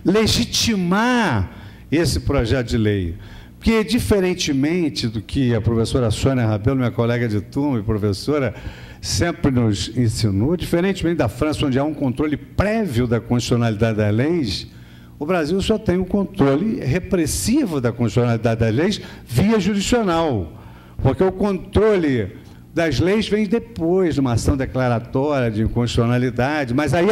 legitimar esse projeto de lei. Porque, diferentemente do que a professora Sônia Rabelo, minha colega de turma e professora, sempre nos ensinou, diferentemente da França, onde há um controle prévio da constitucionalidade das leis, o Brasil só tem um controle repressivo da constitucionalidade das leis via jurisdicional, porque o controle das leis vem depois de uma ação declaratória de inconstitucionalidade, mas aí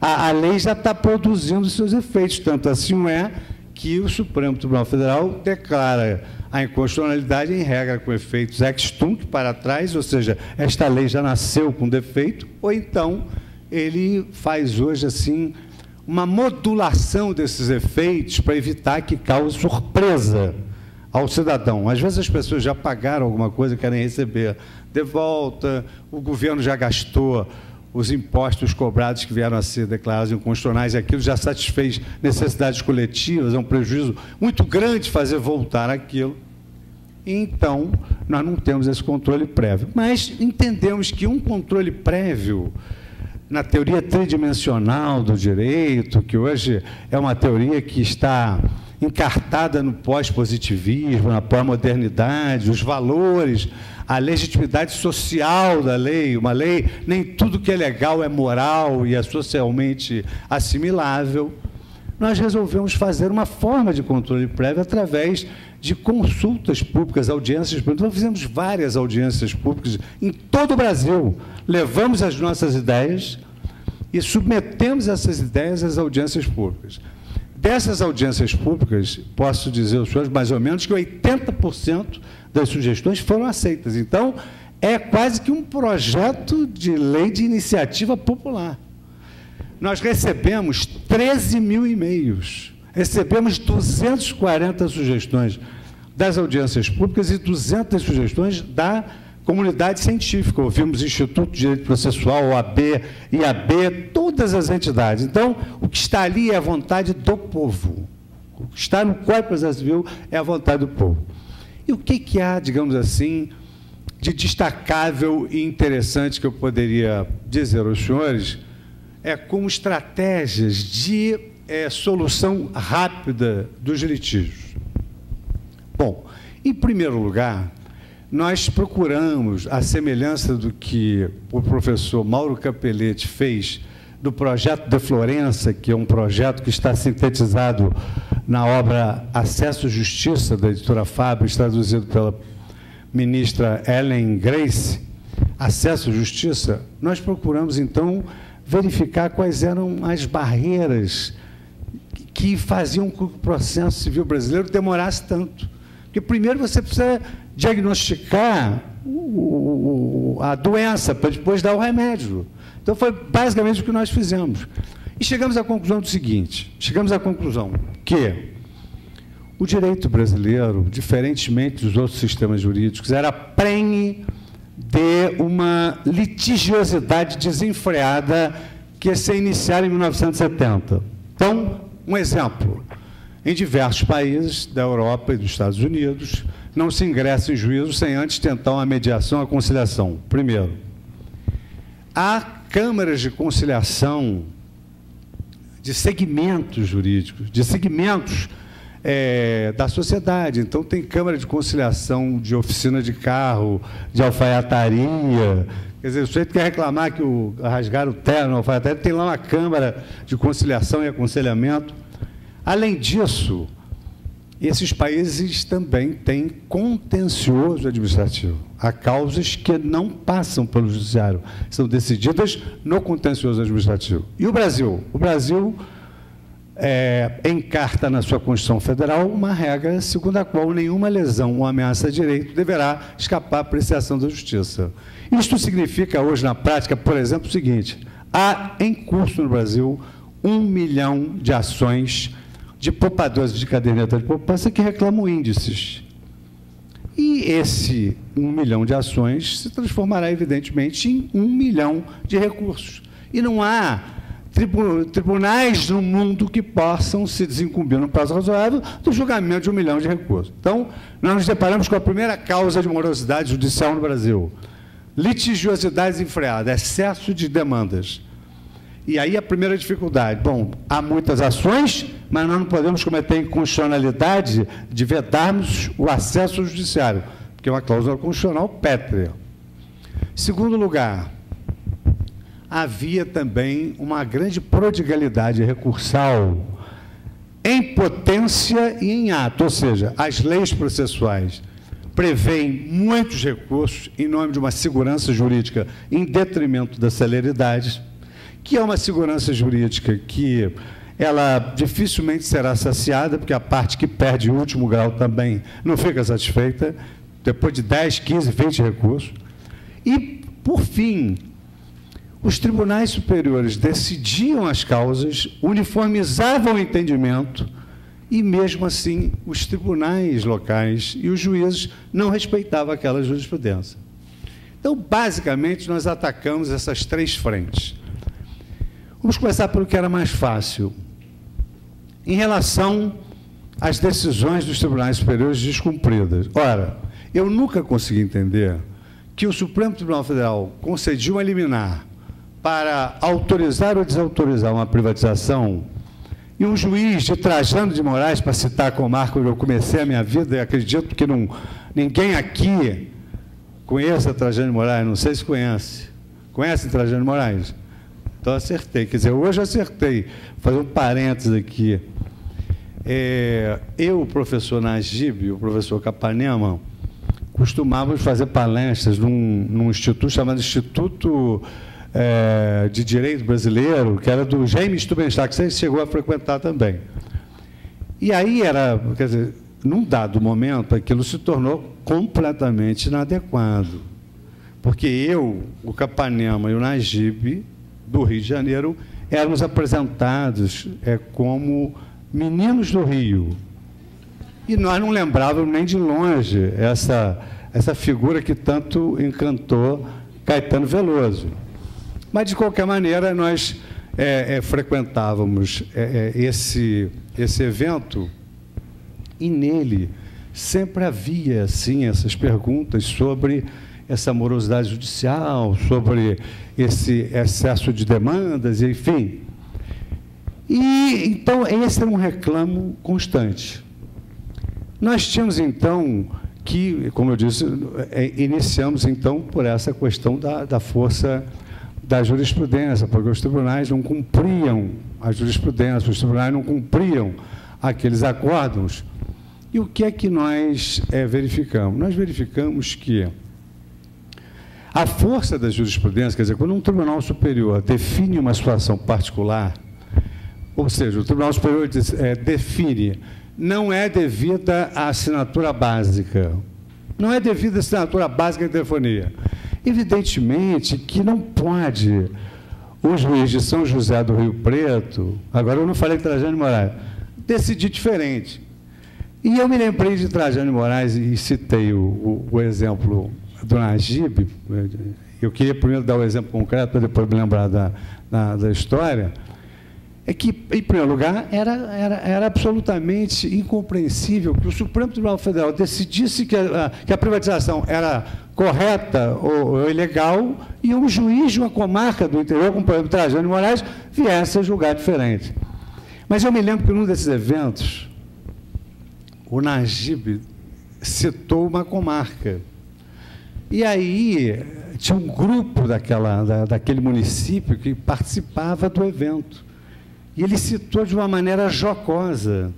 a lei já está produzindo seus efeitos, tanto assim é que o Supremo Tribunal Federal declara a inconstitucionalidade em regra com efeitos ex tunc para trás, ou seja, esta lei já nasceu com defeito, ou então ele faz hoje assim uma modulação desses efeitos para evitar que cause surpresa ao cidadão. Às vezes as pessoas já pagaram alguma coisa, querem receber de volta, o governo já gastou os impostos cobrados que vieram a ser declarados inconstitucionais, e aquilo já satisfez necessidades coletivas, é um prejuízo muito grande fazer voltar aquilo. Então, nós não temos esse controle prévio. Mas entendemos que um controle prévio, na teoria tridimensional do direito, que hoje é uma teoria que está encartada no pós-positivismo, na pós-modernidade, os valores, a legitimidade social da lei, uma lei, nem tudo que é legal é moral e é socialmente assimilável, nós resolvemos fazer uma forma de controle prévio através de consultas públicas, audiências públicas. Então, fizemos várias audiências públicas em todo o Brasil, levamos as nossas ideias e submetemos essas ideias às audiências públicas. Dessas audiências públicas, posso dizer aos senhores, mais ou menos, que 80% das sugestões foram aceitas. Então, é quase que um projeto de lei de iniciativa popular. Nós recebemos 13 mil e-mails, recebemos 240 sugestões das audiências públicas e 200 sugestões da comunidade científica. Ouvimos Instituto de Direito Processual, OAB, IAB, todas as entidades. Então, o que está ali é a vontade do povo. O que está no Código de Processo Civil é a vontade do povo. E o que há, digamos assim, de destacável e interessante que eu poderia dizer aos senhores como estratégias de solução rápida dos litígios? Bom, em primeiro lugar, nós procuramos, à semelhança do que o professor Mauro Capelletti fez do projeto de Florença, que é um projeto que está sintetizado na obra Acesso à Justiça, da editora Fabris, traduzido pela ministra Ellen Grace, Acesso à Justiça, nós procuramos, então, verificar quais eram as barreiras que faziam com que o processo civil brasileiro demorasse tanto. Porque, primeiro, você precisa diagnosticar a doença, para depois dar o remédio. Então, foi basicamente o que nós fizemos. E chegamos à conclusão do seguinte, chegamos à conclusão que o direito brasileiro, diferentemente dos outros sistemas jurídicos, era prenhe de uma litigiosidade desenfreada que ia ser iniciada em 1970. Então, um exemplo. Em diversos países da Europa e dos Estados Unidos, não se ingressa em juízo sem antes tentar uma mediação, a conciliação. Primeiro, há câmaras de conciliação de segmentos jurídicos, de segmentos da sociedade. Então, tem câmara de conciliação de oficina de carro, de alfaiataria. Quer dizer, o sujeito quer reclamar que rasgaram o terno na alfaiataria, tem lá uma câmara de conciliação e aconselhamento. Além disso, esses países também têm contencioso administrativo. Há causas que não passam pelo judiciário, são decididas no contencioso administrativo. E o Brasil? O Brasil encarta na sua Constituição Federal uma regra segundo a qual nenhuma lesão ou ameaça a direito deverá escapar à apreciação da Justiça. Isto significa hoje, na prática, por exemplo, o seguinte: há em curso no Brasil 1 milhão de ações de poupadores de caderneta de poupança que reclamam índices. E esse 1 milhão de ações se transformará, evidentemente, em 1 milhão de recursos. E não há tribunais no mundo que possam se desincumbir no prazo razoável do julgamento de 1 milhão de recursos. Então, nós nos deparamos com a primeira causa de morosidade judicial no Brasil: litigiosidade desenfreada, excesso de demandas. E aí a primeira dificuldade, bom, há muitas ações, mas nós não podemos cometer inconstitucionalidade de vedarmos o acesso ao judiciário, porque é uma cláusula constitucional pétrea. Segundo lugar, havia também uma grande prodigalidade recursal em potência e em ato, ou seja, as leis processuais prevêem muitos recursos em nome de uma segurança jurídica em detrimento da celeridade, que é uma segurança jurídica que ela dificilmente será saciada, porque a parte que perde o último grau também não fica satisfeita, depois de 10, 15, 20 recursos. E, por fim, os tribunais superiores decidiam as causas, uniformizavam o entendimento, e, mesmo assim, os tribunais locais e os juízes não respeitavam aquela jurisprudência. Então, basicamente, nós atacamos essas três frentes. Vamos começar pelo que era mais fácil. Em relação às decisões dos tribunais superiores descumpridas. Ora, eu nunca consegui entender que o Supremo Tribunal Federal concedia uma liminar para autorizar ou desautorizar uma privatização e um juiz de Trajano de Moraes, para citar a comarca onde eu comecei a minha vida, e acredito que ninguém aqui conheça Trajano de Moraes, não sei se conhece. Conhece Trajano de Moraes? Então, acertei. Quer dizer, hoje acertei. Vou fazer um parênteses aqui. Eu, o professor Najib e o professor Capanema, costumávamos fazer palestras num instituto chamado Instituto de Direito Brasileiro, que era do Jaime Stubenstack, que você chegou a frequentar também. E aí quer dizer, num dado momento, aquilo se tornou completamente inadequado. Porque eu, o Capanema e o Najib, do Rio de Janeiro, éramos apresentados como meninos do Rio. E nós não lembrávamos nem de longe essa figura que tanto encantou Caetano Veloso. Mas, de qualquer maneira, nós frequentávamos esse evento e nele sempre havia, assim, essas perguntas sobre essa morosidade judicial, sobre esse excesso de demandas, enfim. E, então, esse é um reclamo constante. Nós tínhamos, então, que, como eu disse, iniciamos, então, por essa questão da força da jurisprudência, porque os tribunais não cumpriam a jurisprudência, os tribunais não cumpriam aqueles acórdãos. E o que é que nós verificamos? Nós verificamos que a força da jurisprudência, quer dizer, quando um tribunal superior define uma situação particular, ou seja, o tribunal superior define, não é devida a assinatura básica, não é devida a assinatura básica de telefonia. Evidentemente que não pode o juiz de São José do Rio Preto, agora eu não falei de Trajano de Moraes, decidir diferente. E eu me lembrei de Trajano de Moraes e citei o exemplo do Najib. Eu queria primeiro dar o exemplo concreto, para depois me lembrar da história. É que, em primeiro lugar, era absolutamente incompreensível que o Supremo Tribunal Federal decidisse que a privatização era correta ou ilegal e um juiz de uma comarca do interior, como por exemplo Trajano de Moraes, viesse a julgar diferente. Mas eu me lembro que num desses eventos, o Najib citou uma comarca. E aí tinha um grupo daquele município que participava do evento. E ele citou de uma maneira jocosa.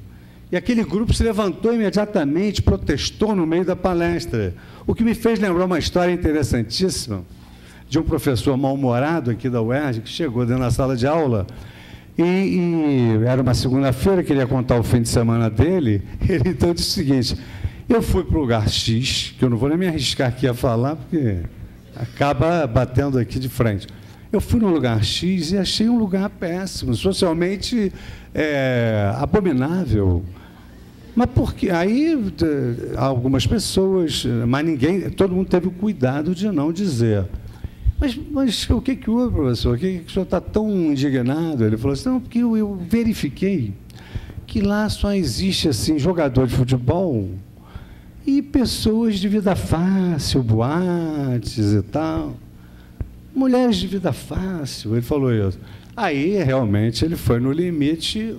E aquele grupo se levantou imediatamente, protestou no meio da palestra. O que me fez lembrar uma história interessantíssima de um professor mal-humorado aqui da UERJ, que chegou dentro da sala de aula, e era uma segunda-feira, que ele ia contar o fim de semana dele. Ele então disse o seguinte: eu fui para o lugar X, que eu não vou nem me arriscar aqui a falar, porque acaba batendo aqui de frente. Eu fui no lugar X e achei um lugar péssimo, socialmente abominável. Mas porque aí algumas pessoas, mas ninguém, todo mundo teve o cuidado de não dizer. Mas o que houve, professor? O que o senhor está tão indignado? Ele falou assim: não, porque eu verifiquei que lá só existe assim jogador de futebol e pessoas de vida fácil, boates e tal. Mulheres de vida fácil, ele falou isso. Aí, realmente, ele foi no limite